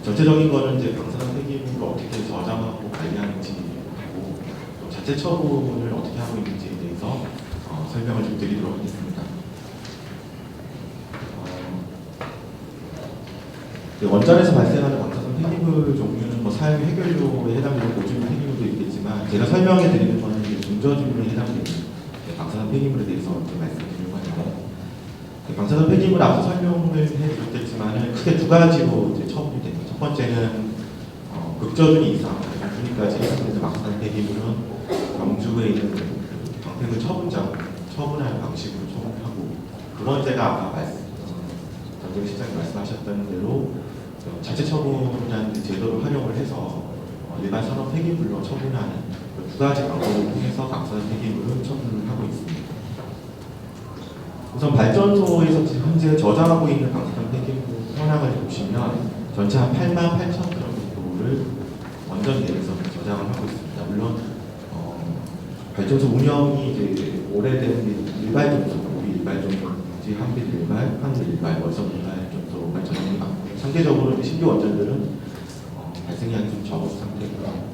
전체적인 거는 이제 방사선 폐기물을 어떻게 저장하고 관리하는지 하고 또 자체 처분을 어떻게 하고 있는지에 대해서 설명을 좀 드리도록 하겠습니다. 원전에서 발생하는 방사선 폐기물 종류는 뭐 사용 해결료에 해당되는 보존 폐기물도 있겠지만 제가 설명해 드리는 거는 이제 중저중류에 해당되는 방사선 폐기물에 대해서 말씀드리려고 하는데 방사선 폐기물 앞서 설명을 해드렸겠지만은 크게 두 가지로 이제 처분이 됩니다. 첫 번째는 극저준 이상, 분위까지 해당되는 방사선 폐기물은 경주에 있는 방패물 처분장 처분하는 방식으로 처분하고 두 번째가 아까 전정 시장이 말씀하셨던 대로 자체 처분이라는 제도를 활용을 해서 일반 산업 폐기물로 처분하는 두 가지 방법을 통해서 방사선 폐기물을 처분을 하고 있습니다. 우선 발전소에서 현재 저장하고 있는 방사선 폐기물 현황을 보시면 전체 한 88,000kg 정도를 원전 내에서 저장을 하고 있습니다. 물론 발전소 운영이 이제 오래된 일발전소, 우리 일발전소지 한빛 일발, 하늘 일발, 월성 일발 정도가 저장이 많고 상대적으로 신규 원전들은 발생량이 좀 적은 상태고요.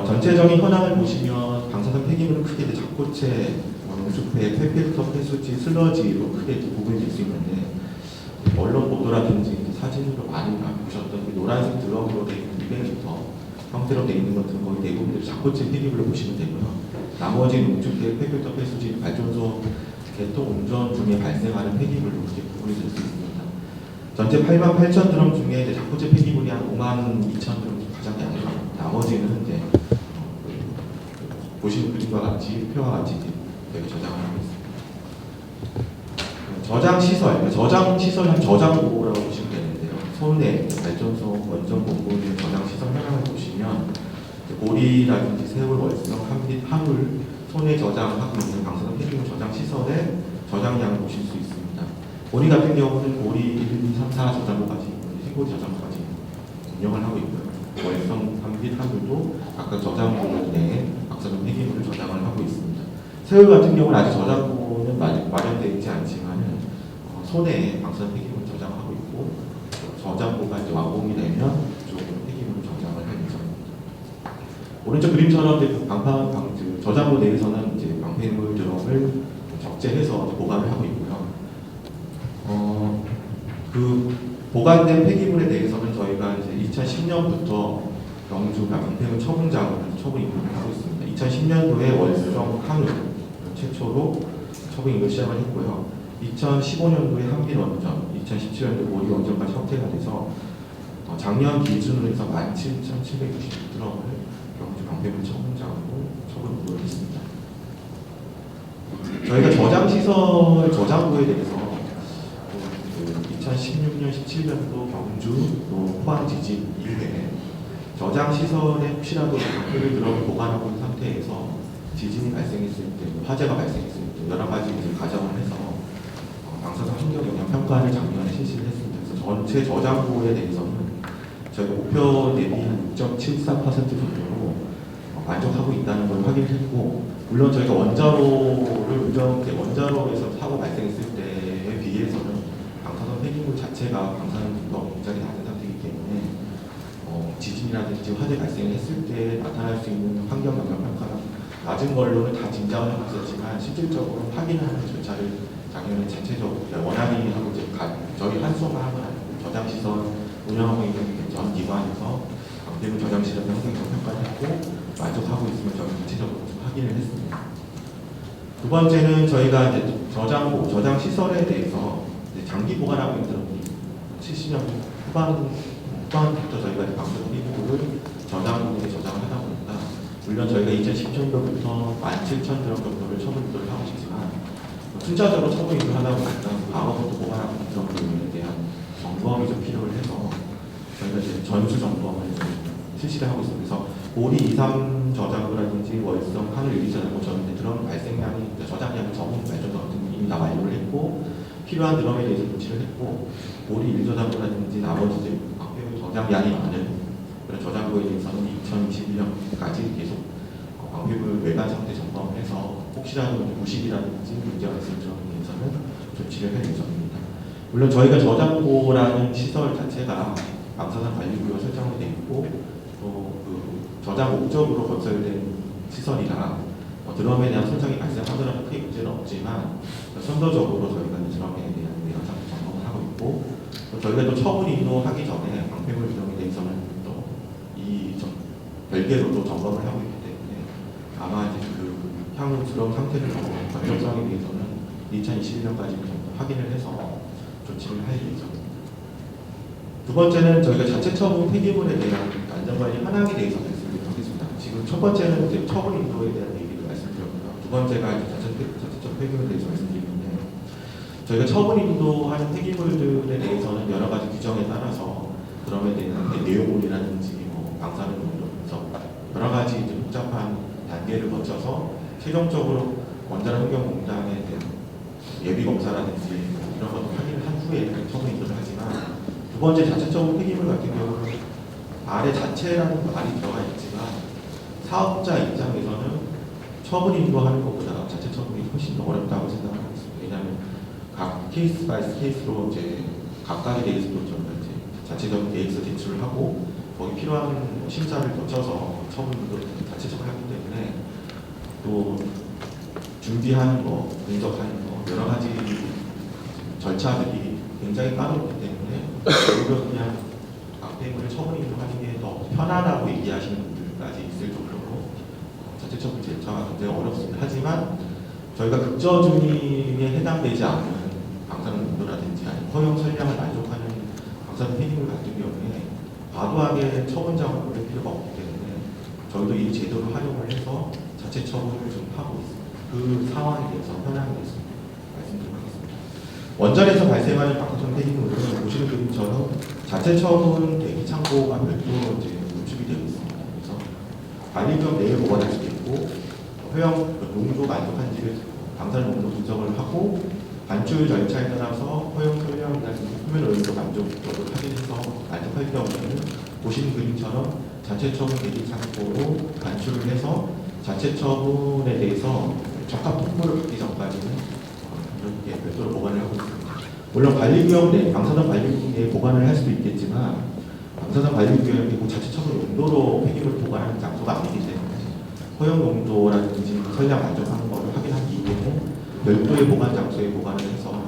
전체적인 현황을 보시면 방사선 폐기물은 크게 이제 잡고체, 농축폐, 폐필터, 폐수지, 슬러지로 크게 구분될 수 있는데 언론 보도라든지 사진으로 많이 보셨던 노란색 드럼으로 되어 있는 200리터 형태로 되어 있는 것들은 거의 대부분 잡고체 폐기물로 보시면 되고요. 나머지 농축폐, 폐필터, 폐수지, 발전소 개통 운전 중에 발생하는 폐기물로 이렇게 구분이 될 수 있습니다. 전체 88,000드럼 중에 이제 잡고체 폐기물이 한 52,000드럼 가장 많고 나머지는 이제 보시는 그림과 같이 표와 같이 되게 저장을 하고 있습니다. 저장 시설, 저장 시설은 저장 보고라고 보시면 되는데요. 손해, 발전소, 원전 본부의 저장 시설 현황을 보시면 고리라든지 세월, 월성, 한빛, 한울, 손해 저장하고 있는 방사선 폐기물 저장 시설의 저장량을 보실 수 있습니다. 고리 같은 경우는 고리 1, 2, 3, 4 저장고까지 신고리 저장고까지 운영을 하고 있고요. 월성, 한빛, 한울도 각각 저장고 내에 방사선 폐기물을 저장을 하고 있습니다. 세월 같은 경우는 아직 저장고는 마련되어 있지 않지만 손해에 방사선 폐기물을 저장하고 있고 저장고가 이제 완공이 되면 그쪽으로 폐기물을 저장을 할 예정입니다. 오른쪽 그림처럼 이제 저장고 내에서는 이제 방패물 드럼을 적재해서 보관을 하고 있고요. 그 보관된 폐기물에 대해서는 저희가 이제 2010년부터 경주가 방패물 처분장을 처분 임무를 하고 있습니다. 2010년도에 월성 한울 최초로 처분 임무를 시작을 했고요. 2015년도에 한빛 원전, 2017년도 고리 원전까지 확대가 돼서 작년 기준으로 해서 17,796드럼을 경주 방패물 처분장으로 처분 임무를 했습니다. 저희가 저장시설 저장고에 대해서 2016년, 17년도 경주, 또 포항 지진 이후에 저장시설에 혹시라도 방패물 드럼을 보관하고 있는 상태에서 지진이 발생했을 때, 화재가 발생했을 때 여러 가지 이제 가정을 해서 방사선 환경 영향 평가를 작년에 실시를 했습니다. 그래서 전체 저장고에 대해서는 저희가 목표 대비 한 6.74% 정도로 만족하고 있다는 걸 확인했고, 물론 저희가 원자로에서 사고 발생했을 때에 비해서는 방사선 폐기물 자체가 방사선 농도가 굉장히 낮은 상태이기 때문에 지진이라든지 화재 발생했을 때 나타날 수 있는 환경 영향 평가가 낮은 걸로는 다 짐작을 하고 있었지만 실질적으로 확인하는 절차를 작년에 자체적으로 원활히 하고 저희 한수만 하고 저장시설 운영하고 있는 전 기관에서 방패물 저장시설 환경 영향 평가를 했고 만족하고 있으면 저희 자체적으로 확인을 했습니다. 두 번째는 저희가 이제 저장고, 저장 시설에 대해서 이제 장기 보관하고 있는 70년 후반부터 저희가 방사선 폐기물을 저장고에 저장을 하다 보니까 물론 저희가 2010년도부터 17,000드럼 정도를 처분을 하고 있지만 순차적으로 처분을 하다 보니까 과거부터 보관하고 있는 드럼들에 대한 점검이 좀 필요를 해서 저희가 이제 전수 점검을 실시를 하고 있습니다. 그래서 고리 2, 3 저장고라든지 월성, 하늘 1, 2 저장고 저는 드럼 발생량이 저장량이 적은 발전소 같은 거 이미 다 완료를 했고 필요한 드럼에 대해서 조치를 했고 고리 1 저장고라든지 나머지 이제 저장량이 많은 그런 저장고에 대해서는 2021년까지 계속 방패물 외관 상태 점검을 해서 혹시라도 부식이라든지 문제가 있을 점에 대해서는 조치를 할 예정입니다. 물론 저희가 저장고라는 시설 자체가 방사선 관리구역 설정이 돼 있고 또 그 저장 목적으로 건설된 시설이라 드럼에 대한 손상이 발생하더라도 크게 문제는 없지만 선도적으로 저희가 드럼에 대한 내연상 점검을 하고 있고 또 저희가 또 처분 인도하기 전에 방패물 규정에 대해서는 또 이 별개로 또 점검을 하고 있기 때문에 아마 이제 그 향후 드럼 상태를 건조성에 대해서는 2021년까지 확인을 해서 조치를 할 예정입니다. 두 번째는 저희가 자체 처분 폐기물에 대한 안전관리 현황에 대해서 말씀드리겠습니다. 지금 첫 번째는 이제 처분 인도에 대한 얘기를 말씀드렸고요. 두 번째가 이제 자체적 폐기물에 대해서 말씀드리는데 저희가 처분 인도하는 폐기물들에 대해서는 여러 가지 규정에 따라서 드럼에 대한 내용물이라든지 방사능 농도 분석 여러 가지 이제 복잡한 단계를 거쳐서 최종적으로 원자력환경공단에 대한 예비 검사라든지 이런 것도 확인을 한 후에 처분 인도를 하지만 두 번째 자체적으로 폐기물 같은 경우는 아래 자체라는 말이 들어가 있지만 사업자 입장에서는 처분 인도하는 것보다 자체 처분이 훨씬 더 어렵다고 생각하고 있습니다. 왜냐하면 각 케이스 바이 케이스로 이제 각각에 대해서도 저희가 이제 자체적인 계획서 제출을 하고 거기 필요한 심사를 거쳐서 처분도 자체 처분하기 때문에 또 준비하는 거, 분석하는 거 여러 가지 절차들이 굉장히 까다롭기 때문에 오히려 그냥 폐기물을 처분 인도하는 게 더 편하다고 얘기하시는 분들까지 있을 정도로 자체 처분 절차가 굉장히 어렵습니다. 하지만 저희가 극저준위에 해당되지 않은 방사능 농도라든지 아니면 허용 설량을 만족하는 방사능 폐기물 같은 경우에 과도하게 처분 작업을 할 필요가 없기 때문에 저희도 이 제도를 활용을 해서 자체 처분을 좀 하고 있습니다. 그 상황에 대해서 현황에 대해서 말씀드리도록 하겠습니다. 원전에서 발생하는 방사성 폐기물은 보시는 그림처럼 자체 처분 대기 창고가 별도로 이제 구축이 되어 있습니다. 그래서 관리구역 내에 보관할 수도 있고 허용 농도 만족한지를 방사능 농도 분석을 하고 반출 절차에 따라서 허용 설량이라든지 표면 오염도 만족도를 확인해서 만족할 경우에는 보시는 그림처럼 자체 처분 대기 창고로 반출을 해서 자체 처분에 대해서 적합 통보를 받기 전까지는 이렇게 별도로 보관을 하고 있습니다. 물론 관리구역 내, 방사선 관리구역 내에 보관을 할 수도 있겠지만 방사선 관리구역이고 자체 처분 용도로 폐기물을 보관하는 장소가 아니기 때문에 허용 농도라든지 설량 만족하는 것을 확인하기 이후에 별도의 보관 장소에 보관을 해서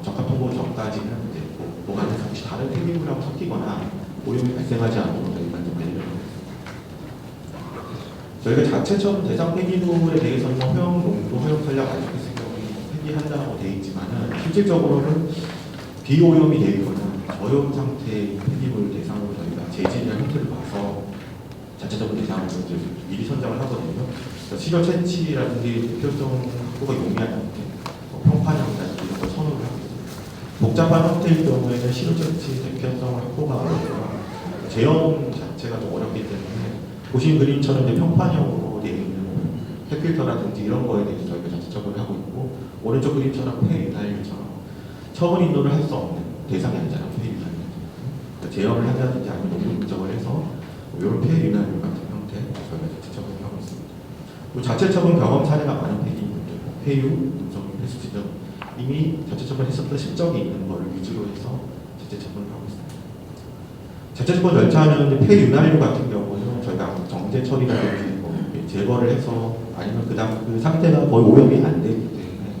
적합 통보 전까지는 이제 보관해서 혹시 다른 폐기물하고 섞이거나 오염이 발생하지 않도록 저희가 좀 관리를 하고 있습니다. 저희가 자체 처분 대상 폐기물에 대해서는 허용 농도, 허용 설량 만족했을 경우에 폐기한다고 되어 있지만은 실질적으로는 비오염이 되어 있거나 저염 상태의 폐기물 대상으로 저희가 재질이나 형태를 봐서 자체적으로 대상으로 미리 선정을 하거든요. 시료 채취라든지 대표성 확보가 용이한 형태, 평판형이라든지 이런 걸 선호를 하고 있습니다. 복잡한 형태일 경우에는 시료 채취 대표성 확보가 어렵고요. 제형 자체가 좀 어렵기 때문에 보신 그림처럼 이제 평판형으로 되어 있는 폐필터라든지 이런 거에 대해서 저희가 자체 처분을 하고 있고 오른쪽 그림처럼 폐유난류처럼 처분 인도를 할 수 없는 대상이 아니잖아요. 폐유난류. 그러니까 제형을 한다든지 아니면 농도 분석을 해서 이런 폐유난류 같은 형태 저희가 자체 처분을 하고 있습니다. 또 자체 처분 경험 사례가 많은 폐기물들, 폐유, 분석, 폐수지 등 이미 자체 처분했었던 실적이 있는 것을 위주로 해서 자체 처분을 하고 있습니다. 자체 처분 절차는 폐유난류 같은 경우는 저희가 정제 처리라든지 제거를 해서 아니면 그 상태가 거의 오염이 안 되기 때문에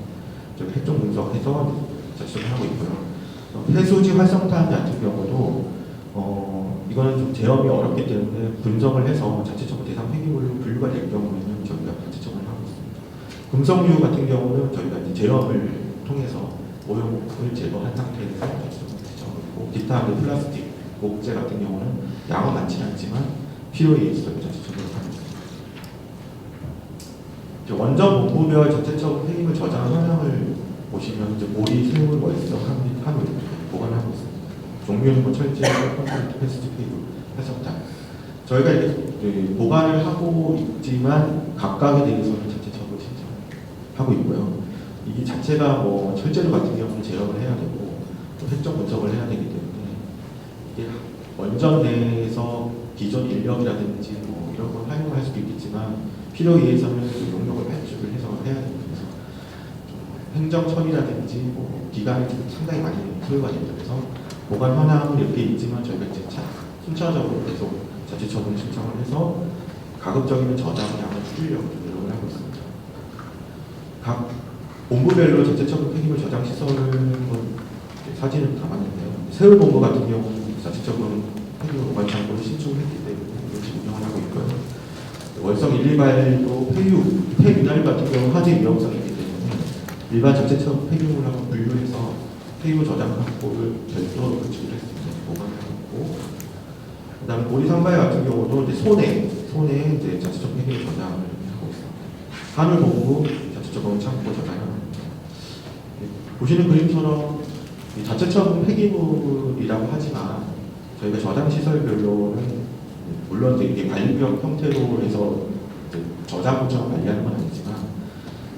저희 핵종 분석해서 자체 처분하고 있고요. 폐수지 활성탄 같은 경우도 이거는 좀 제어이 어렵기 때문에 분석을 해서 자체 처분 대상 폐기물로 분류가 될 경우에는 저희가 자체 처분을 하고 있습니다. 금속류 같은 경우는 저희가 이제 제어을 통해서 오염을 제거한 상태에서 자체 처분을 하고 기타 플라스틱, 목재 같은 경우는 양은 많지 않지만 필요에 의해서 저희가 자체 처분을 하고 있습니다. 원전 본부별 자체적 폐기물 저장 현황을 보시면 이제 보리, 새울, 월성, 한울 보관하고 있습니다. 종류는 뭐 철제, 콘크리트, 패스트 폐기물, 활성탄. 저희가 이제 보관을 하고 있지만 각각에 대해서는 자체적으로 신청하고 있고요. 이게 자체가 뭐 철제류 같은 경우는 제어를 해야 되고 또 핵적 분석을 해야 되기 때문에 이게 원전 내에서 기존 인력이라든지 뭐 이런 걸 활용할 수도 있겠지만 필요에 의해서는 용역을 발주를 해서 해야 됩니다. 그래서 행정 처리라든지 뭐 기간이 좀 상당히 많이 소요가 됩니다. 그래서 보관 현황은 이렇게 있지만 저희가 이제 순차적으로 계속 자체처분 신청을 해서 가급적이면 저장량을 줄이려고 노력을 하고 있습니다. 각 본부별로 자체처분 폐기물 저장 시설은 사진을 담았는데요. 세울본부 같은 경우는 자체처분 폐기물 보관 창고를 신축했기 때문에 이것이 운영을 하고 있고요. 월성 128도 폐유달 같은 경우 화재 위험성이 있기 때문에 일반 자체처분 폐기물하고 분류해서 폐유 저장 창고를 별도로 구축을 했습니다. 보관을 하고 있고, 그다음에 고리 산발 같은 경우도 이제 손에 이제 자체처분 폐기물 저장을 하고 있습니다. 하늘본부 자체처분 창고 저장을 합니다. 보시는 그림처럼 자체처분 폐기물이라고 하지만 저희가 저장 시설별로는 물론 이게 관리구역 형태로 해서 저장고처럼 관리하는 건 아니지만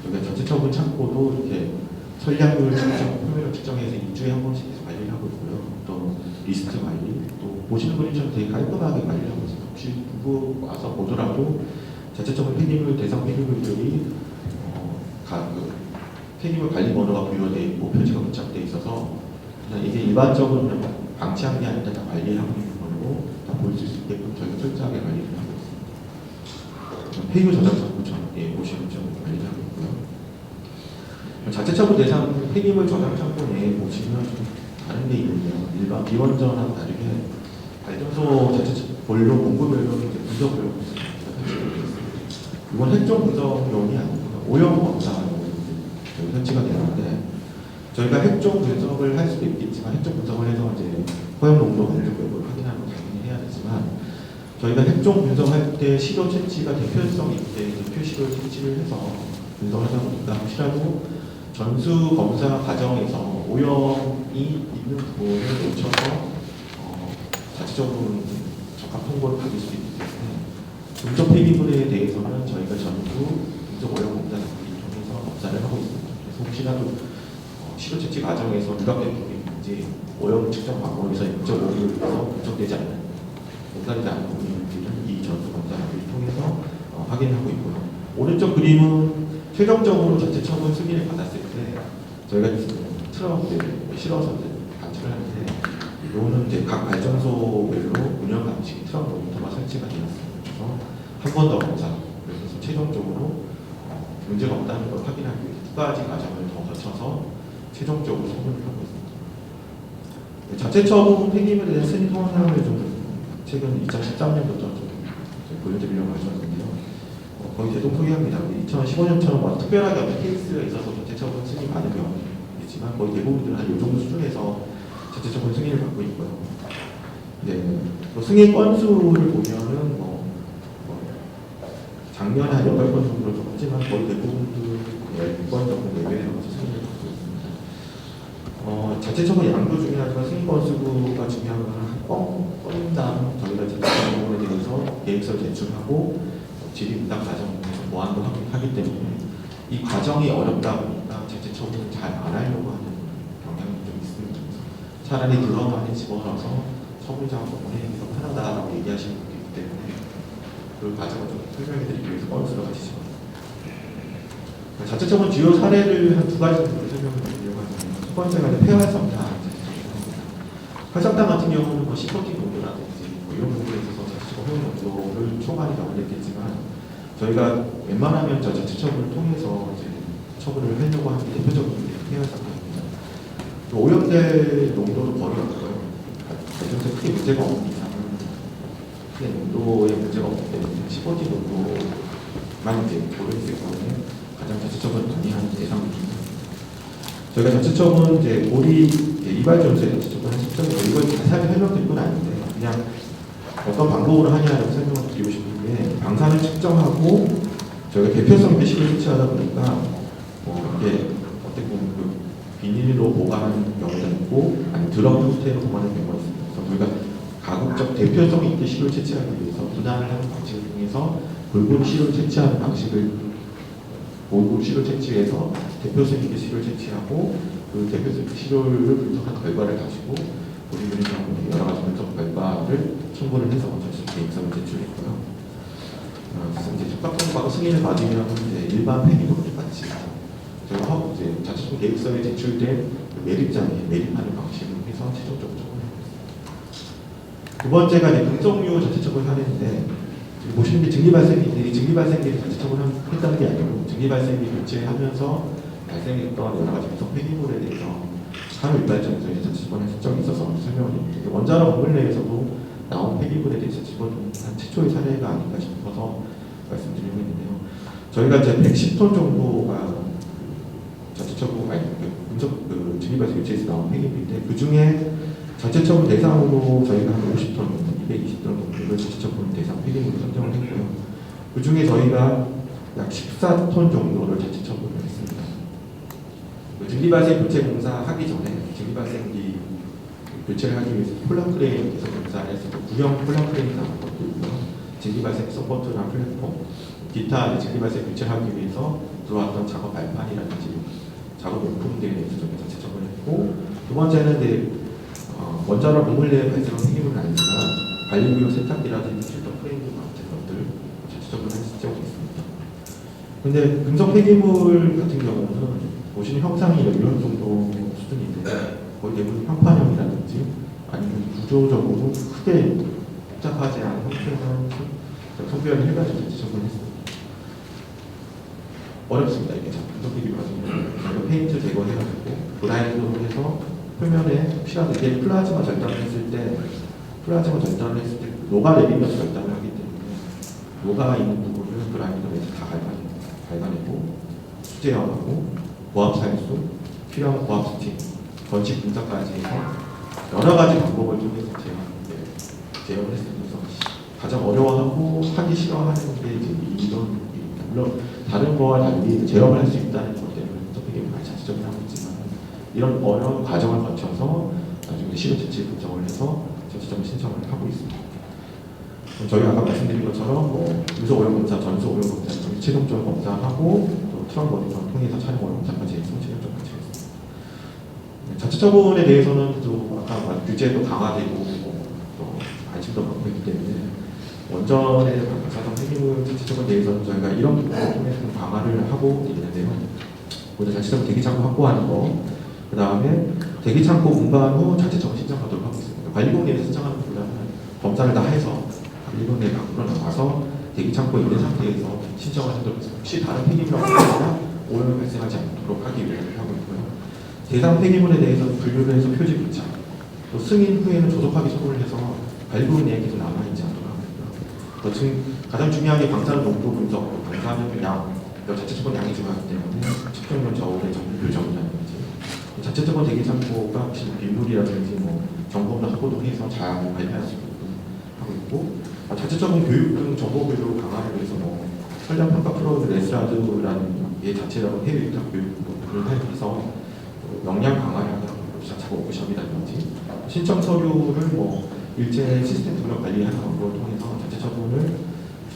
저희가 자체처분 창고도 이렇게 선량률 측정, 표면을 측정해서 2주에 한 번씩 관리를 하고 있고요. 또 리스트 관리, 또 보시는 분처럼 되게 깔끔하게 관리를 하고 있습니다. 혹시 누구 와서 보더라도 자체처분 폐기물 대상 폐기물들이 폐기물 관리 번호가 부여되어 있고 표지가 부착되어 있어서 그냥 이게 일반적으로 그냥 방치한 게 아니라 다 관리를 하고 있는 걸로 다 보일 수 있게끔 저희가 철저하게 관리를 하고 있습니다. 폐기물 저장 창고처럼 보시는 점 관리를 하고 있고요. 자체처분 대상 폐기물 저장 창고 내에 보시면 좀 다른 게 있는데요. 일반 비원전하고 다르게 발전소 자체처분 본로 본부별로 분석을 하고 있습니다. 이건 핵종 분석용이 아니고 오염 검사용 설치가 되는데 저희가 핵종 분석을 할 수도 있겠지만 핵종 분석을 해서 이제 호염 농도 관련을 확인하는 건 당연히 해야 되지만 저희가 핵종 분석할 때 시료 채취가 대표성 있게 대표 시료 채취를 해서 분석을 하다 보니까 혹시라도 전수 검사 과정에서 오염이 있는 부분을 놓쳐서 자체적으로 적합 통보를 받을 수 있기 때문에 금속 폐기물에 대해서는 저희가 전부 금속 오염 검사 장비를 통해서 검사를 하고 있습니다. 그래서 혹시라도 시료 채취 과정에서 누락된 부분이 있는지 오염 측정 방법에서 0.5mm에서 분석되지 않는 검사되지 않는 부분이 있는지를 이 전수 검사 장비를 통해서 확인하고 있고요. 오른쪽 그림은 최종적으로 자체처분 승인을 받았을 때 저희가 트럭을 실어서 관찰을 하는데 이거는 이제 각 발전소별로 운영 방식이 트럭 모니터가 설치가 되었습니다. 그래서 한 번 더 검사, 그래서 최종적으로 문제가 없다는 걸 확인하기 위해 두 가지 과정을 더 거쳐서 최종적으로 소분을 하고 있습니다. 자체처분 폐기물에 대한 승인 성향을 좀 최근 2013년부터 좀 보여드리려고 하셨는데요. 거의 대동소이합니다. 2015년처럼 특별하게 어떤 케이스가 있어서 자체처분 승인 받은 경우이지만 거의 대부분들은 한 이 정도 수준에서 자체처분 승인을 받고 있고요. 네, 승인 건수를 보면은 작년에 한 8건 정도로 적었지만 거의 대부분들 10건 정도 내외에서 승인을 받고 있습니다. 자체처분 양도 중요하지만 승인 건수가 중요한 것은 건당 저희가 자체처분에 대해서 계획서를 제출하고 질의응답 과정에서 보완도 하기 때문에 이 과정이 어렵다 보니까 자체처분을 잘 안 하려고 하는 경향이 좀 있습니다. 차라리 들어만에 집어넣어서 처분자하고 보내는 게 더 편하다라고 얘기하시는 분이 있기 때문에 그 과정을 좀 설명해드리기 위해서 건수를 같이 집어넣습니다. 자체처분 주요 사례를 한 두 가지 정도 설명을 드리려고 하는데요. 첫 번째가 폐활성탄 자체처분입니다. 활성탄 같은 경우는 시터팅 농도라든지 이런 부분에 있어서 허용 농도를 초반에 정했겠지만 저희가 웬만하면 자체처분을 통해서 이제 처분을 하려고 하는 게 대표적인 폐활성탄입니다. 오염될 농도도 거의 없고요. 발전소에 크게 문제가 없는 이상은 크게 농도에 문제가 없기 때문에 15D 농도만 이제 고려했을 경우에 가장 자체처분을 많이 하는 대상입니다. 저희가 자체처분 이제 고리 이발전소에 자체처분 하셨죠. 이걸 자세하게 설명드릴 건 아닌데 그냥 어떤 방법으로 하냐라고 설명을 드리고 싶은 게 방사를 측정하고 저희가 대표성 배식을 설치하다 보니까 이게 어떻게 보면 그 비닐로 보관하는 경우가 있고 아니면 드럼 형태로 보관하는 경우가 있습니다. 그래서 저희가 가급적 대표성 있게 시료를 채취하기 위해서 분할을 하는 방식을 통해서 골고루 시료를 채취하는 방식을 골고루 시료를 채취해서 대표성 있게 시료를 채취하고 그 대표성 있게 시료를 분석한 결과를 가지고 우리들이 여러 가지 분석 결과를 첨부를 해서 계획서를 제출했고요. 그래서 이제 적합성과도 승인을 받으면 이제 일반 폐기물과 똑같이 저희가 이제 자체적 계획서에 제출된 매립장에 매립하는 방식으로 해서 최종적으로 두 번째가 이제 금속류 자체처분 사례인데 지금 보시는 게 증기발생기들이 증기발생기를 자체처분했다는 게 아니고 증기발생기 교체하면서 발생했던 여러 가지 금속 폐기물에 대해서 산업일발전에서 이제 자체처분한 실정이 있어서 설명을 드립니다. 원자력 건물 내에서도 나온 폐기물에 대해서 집어넣은 한 최초의 사례가 아닌가 싶어서 말씀드리고 있는데요. 저희가 이제 110톤 정도가 자체처분 금속 증기발생 교체에서 나온 폐기물인데 그 중에 자체처분 대상으로 저희가 한 50톤, 220톤 정도를 자체처분 대상 폐기물로 선정을 했고요. 그 중에 저희가 약 14톤 정도를 자체처분을 했습니다. 증기발생 교체 공사 하기 전에 증기발생기 교체를 하기 위해서 폴라크레인에서 공사를 했었고 구형 폴라크레인 나온 것도 있고요. 증기발생 서포트나 플랫폼, 기타 증기발생 교체를 하기 위해서 들어왔던 작업 발판이라든지 작업 용품들에 대해서 저희가 자체처분을 했고 두 번째는 이제 원자력 건물 내에 발생한 폐기물은 아니지만 관리구역 세탁기라든지 필터 프레임 같은 것들 자체적으로 할 적이 있습니다. 근데 금속 폐기물 같은 경우는 보시는 형상이 이런 정도 수준인데 거의 대부분 평판형이라든지 아니면 구조적으로 크게 복잡하지 않은 형태는 성별을 해가지고 자체적으로 했습니다. 어렵습니다. 이게 금속 폐기물 같은 경우는 페인트 제거해가지고 브라인드로 해서 표면에 혹시라도 이게 플라즈마 절단을 했을 때 녹아내리면서 절단을 하기 때문에 녹아 있는 부분을 브라인드로 해서 다 밟아내고 수제화하고 고압살수, 필요한 고압 스팀, 건식 분사까지 해서 여러 가지 방법을 통해서 제어를 했습니다. 가장 어려워하고 하기 싫어하는 게 이제 이런 물론 다른 거와 달리 제어를 할 수 있다는 것 때문에 어떻게 많이 자체적으로 하고 있지만 이런 어려운 과정을 거쳐서 나중에 실효체치 분석을 해서 자체적으로 신청을 하고 있습니다. 저희 아까 말씀드린 것처럼 금속 오염 검사, 전수 오염 검사, 최종적으로 검사하고 또 트럼프 모니터를 통해서 촬영 오염 검사까지 해서 최종적으로 마치겠습니다. 자체처분에 대해서는 또 아까 규제도 강화되고 또 관심도 많고 있기 때문에 원전의 방사성 폐기물 자체처분에 대해서는 저희가 이런 부분을 통해서 강화를 하고 있는데요. 먼저 자체적으로 대기창고 확보하는 거, 그 다음에 대기창고 운반 후 자체처분 신청하도록 하고 있습니다. 관리공예에서 신청하는 것보다는 검사를 다 해서 관리공예 밖으로 나와서 대기창고에 있는 상태에서 신청을 하도록 해서 혹시 다른 폐기물이 없거나 오염이 발생하지 않도록 하기 위해 하고 있고요. 대상 폐기물에 대해서는 분류를 해서 표지 부착, 또 승인 후에는 조속하게 처분을 해서 관리공예에 계속 남아있지 않도록 하고 있고요. 지금 가장 중요한 게 방사능 농도 분석, 방사능 양, 자체처분 양이 중요하기 때문에 측정용 저울의 정밀정이라든지 자체적으로 대기창고가 혹시 빗물이라든지 정보나 확보도 해서 잘 발표할 수 있게끔 하고 있고 자체적인 교육 등 정보 교육 강화를 위해서 설량 평가 프로그램 레스라드라는 얘 자체로 해외 위탁 교육을 해서 역량 강화를 하는 작업 워크숍이라든지 신청 서류를 일제 시스템 등록 관리하는 방법을 통해서 자체처분을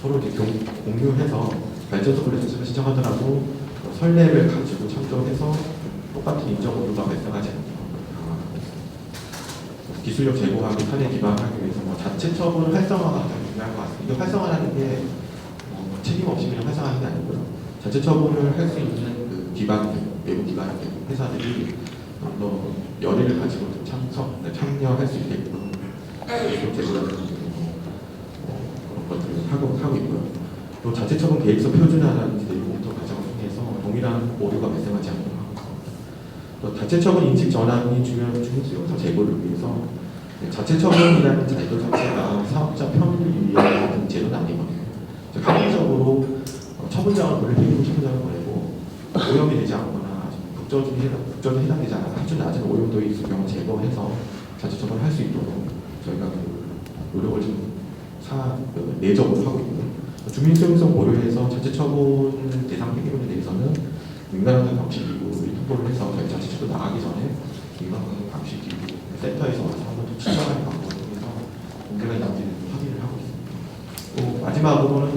서로 이렇게 공유해서 발전소 플랫폼에서 신청하더라도 선례를 가지고 참조해서 똑같은 인정 오류가 발생하지 않도록 강화하고 있습니다. 기술력 제고하기, 판에 기반하기 위해서 자체처분 활성화가 가장 중요한 것 같습니다. 이게 활성화라는 게 책임 없이 그냥 활성화하는 게 아니고요. 자체처분을 할 수 있는 그 기반, 외부 기반 회사들이 열의를 가지고 참여할 수 있게끔 기술력 제고라든지 그런 것들을 하고 있고요. 또 자체처분 계획서 표준화라든지 내용부터 과정을 통해서 동일한 오류가 발생하지 않도록 하고 있습니다. 또 자체처분 인식 전환이 중요한 수용사 제고를 위해서 자체처분이라는 제도 자체가 사업자 편의를 위한 제도는 아니거든요. 강제적으로 처분장을 보낼 폐기물 처분장을 보내고 오염이 되지 않거나 국저준에 해당되지 않아 아주 낮은 오염도에 있을 경우 제거해서 자체처분을 할 수 있도록 저희가 노력을 좀 내적으로 하고 있고요. 주민수용성 고려해서 자체처분 대상 폐기물에 대해서는 민간환경 방식기구를 통보를 해서 저희 자체처분 나가기 전에 민간환경 방식기구 센터에서 와서 한번 더 추천하는 방법을 통해서 문제가 있는지를 확인을 하고 있습니다. 또 마지막으로는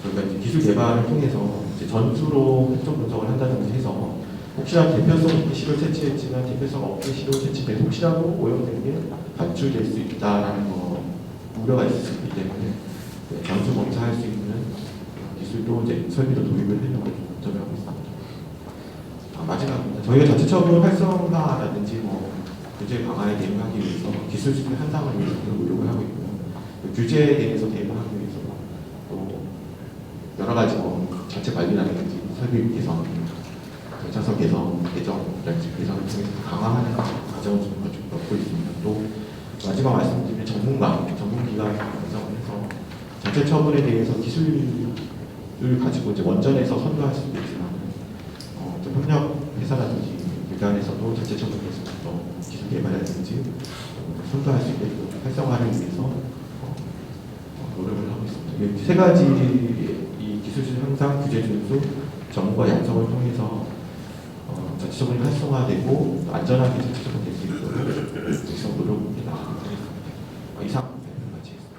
저희가 이제 기술 개발을 통해서 이제 전수로 특정 분석을 한다든지 해서 혹시라도 대표성 있게 시료 채취했지만 대표성 없게 시료 채취돼서 혹시라도 오염된 게 발출될 수 있다라는 우려가 있을 수 있기 때문에 전수 검사할 수 있는 기술도 이제 설비도 도입을 하려고 검토하고 있습니다. 마지막입니다. 저희가 자체처분 활성화라든지 규제 강화에 대응하기 위해서 기술 기술적인 향상을 위해서 노력을 하고 있고요. 규제에 대해서 대응하기 위해서 또 여러 가지 자체 관리라든지 설비 개선, 결정성 개선, 개선을 통해서 강화하는 과정을 좀 넣고 있습니다. 또 마지막 말씀드리면 전문기관 구성을 해서 자체 처분에 대해서 기술을 가지고 이제 원전에서 선도할 수도 있지만 협력 회사라든지 기관에서도 자체 처분에 대해서 기술 개발이라든지 선도할 수 있도록 활성화를 위해서 노력을 하고 있습니다. 세 가지 이 기술적 향상, 규제 준수, 정보와 양성을 통해서 자체 처분이 활성화되고 안전하게 자체 처분될 수 있도록 노력을 나가고 있습니다. 이상 마치겠습니다.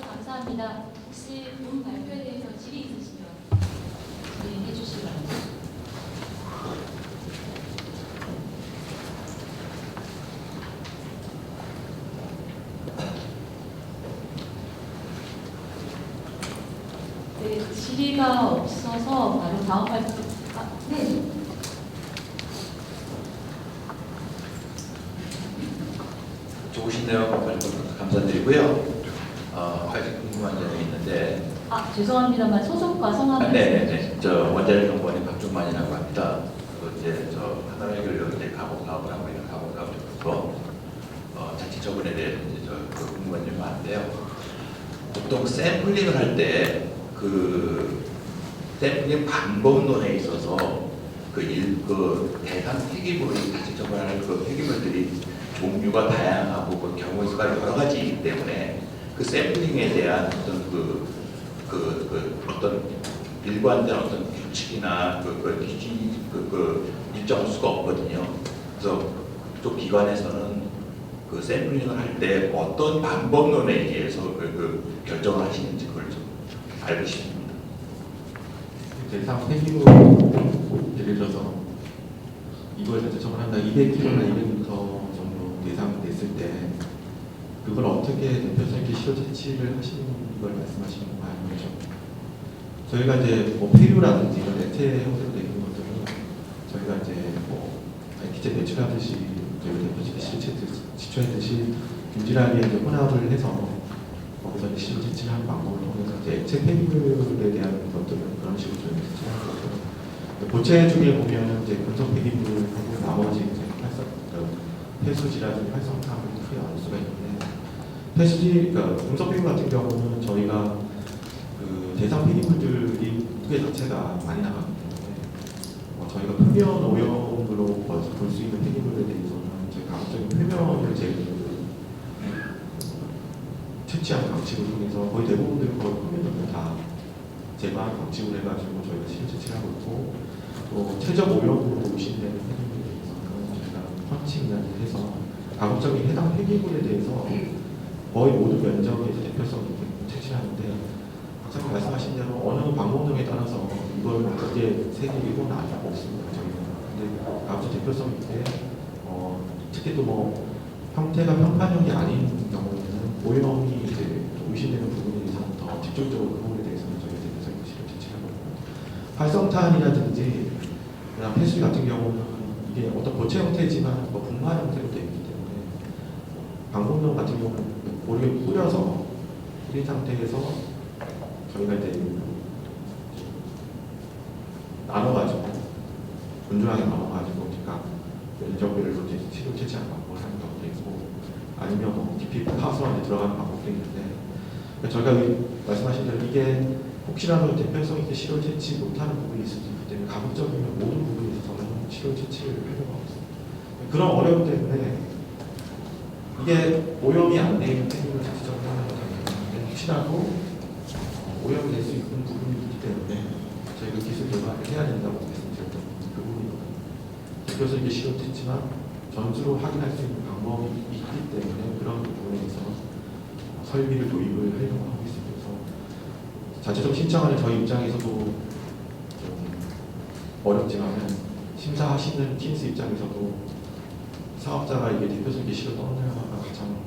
감사합니다. 혹시 본 발표에 대해서 질의 있으시면 질의해 주시기 바랍니다. 네, 질의가 없어서 바로 다음 발표. 네. 좋으신 내용 감사드리고요. 아직 궁금한 점이 있는데. 죄송합니다만 소속과 성함을. 네네네. 저 원자력 연구원의 박종만이라고 합니다. 이제 저 하나회결로 이제 가공 사업을 하고 있는 가공 사업부터 자체 처분에 대해서 이제 저 궁금한 점이 많은데요. 보통 샘플링을 할 때 그 샘플링 방법론에 있어서 그 대상 폐기물을 자체 처분하는 그 폐기물들이 종류가 다양하고 그 경우 수가 여러 가지이기 때문에 그 샘플링에 대한 어떤 어떤 일관된 어떤 규칙이나 기준이 일정할 수가 없거든요. 그래서 그쪽 기관에서는 그 샘플링을 할 때 어떤 방법론에 의해서 결정을 하시는지 그걸 좀 알고 싶습니다. 대상 폐기물 예를 들어서 이걸 자체 처분한다 200kg나 200m 정도 대상됐을 때 그걸 어떻게 대표성 있게 실효 채취를 하시는 걸 말씀하시는 건가요? 그렇죠. 저희가 이제 폐류라든지 이런 액체 형태로 되어 있는 것들은 저희가 이제 기체 배출하듯이 저희가 대표적인 시초했듯이 균질하게 이제 혼합을 해서 거기서 이제 실효 채취를 하는 방법을 통해서 이제 액체 폐기물에 대한 것들은 그런 식으로 저희가 채취하는 거고요. 고체 중에 보면 이제 금속 폐기물하고 나머지 이제 폐수지라든지 활성탄을 크게 나눌 수가 있는데 폐수지, 금속 폐기물 같은 경우는 저희가 대상 폐기물들이 무게 자체가 많이 나가기 때문에 저희가 표면 오염으로 볼 수 있는 폐기물에 대해서는 저희 가급적인 표면을 채취하는 방식을 통해서 거의 대부분들 거의 표면을 다 제거하는 방식으로 해가지고 저희가 실효 채취를 하고 있고 또 최적 오염으로 의심되는 폐기물에 대해서는 저희가 펀칭이라든지 해서 가급적인 해당 폐기물에 대해서 거의 모든 면적에서 대표성 있게 채취하는데 박사님 말씀하신 대로 어느 방법론에 따라서 이걸 어떻게 세계이고 나뉘고 없습니다. 저희는. 근데 가급적 대표성 있게 특히 또 형태가 평판형이 아닌 경우에는 오염이 이제 의심되는 부분에 대해서 더 집중적으로 그 부분에 대해서는 저희가 대표성 있게 실효 채취하고 있고 활성탄이라든지 그다음 폐수지 같은 경우는 이게 어떤 고체 형태지만 분말 형태로 되어 있기 때문에 방법론 같은 경우는 고리를 뿌려서 뿌린 상태에서 저희가 이제 나눠가지고 분주하게 나눠가지고 그러니까 면적별로 이제 실효 채취하는 방법을 하는 경우도 있고 아니면 깊이 파수 안에 들어가는 방법도 있는데 그러니까 저희가 말씀하신 대로 이게 혹시라도 대표성 있게 실효 채취 못하는 부분이 있을 수 있기 때문에 가급적이면 모든 부분에 있어서는 실효 채취를 하려고 하고 있습니다. 그런 어려움 때문에 이게 오염이 안 되는 폐기물 자체적으로 하는 거잖아요. 혹시라도 오염이 될 수 있는 부분이 있기 때문에 저희가 기술 개발을 해야 된다고 말씀드렸던 그 부분이거든요. 대표성 있게 실효 채취만 전수로 확인할 수 있는 방법이 있기 때문에 그런 부분에 있어서 설비를 도입을 하려고 하고 있습니다. 그래서 자체적 신청하는 저희 입장에서도 좀 어렵지만 심사하시는 킨스 입장에서도 사업자가 이게 대표성 있게 실효 떠나가가 가장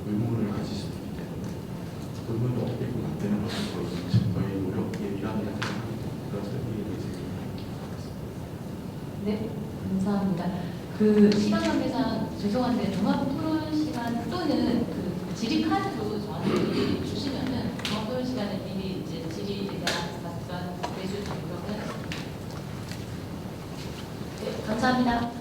의문을 가질 수 있기 때문에 그 의문을 어떻게 보면 안 되는 것은 저희 노력의 일환이라 생각합니다. 그런 설비에 대해서 네, 감사합니다. 그 시간 관계상 죄송한데 종합 토론 시간 또는 그 질의 카드로 저한테 주시면은 종합 토론 시간에 미리 이제 질의에 대한 답변 내주도록 하겠습니다. 네, 감사합니다.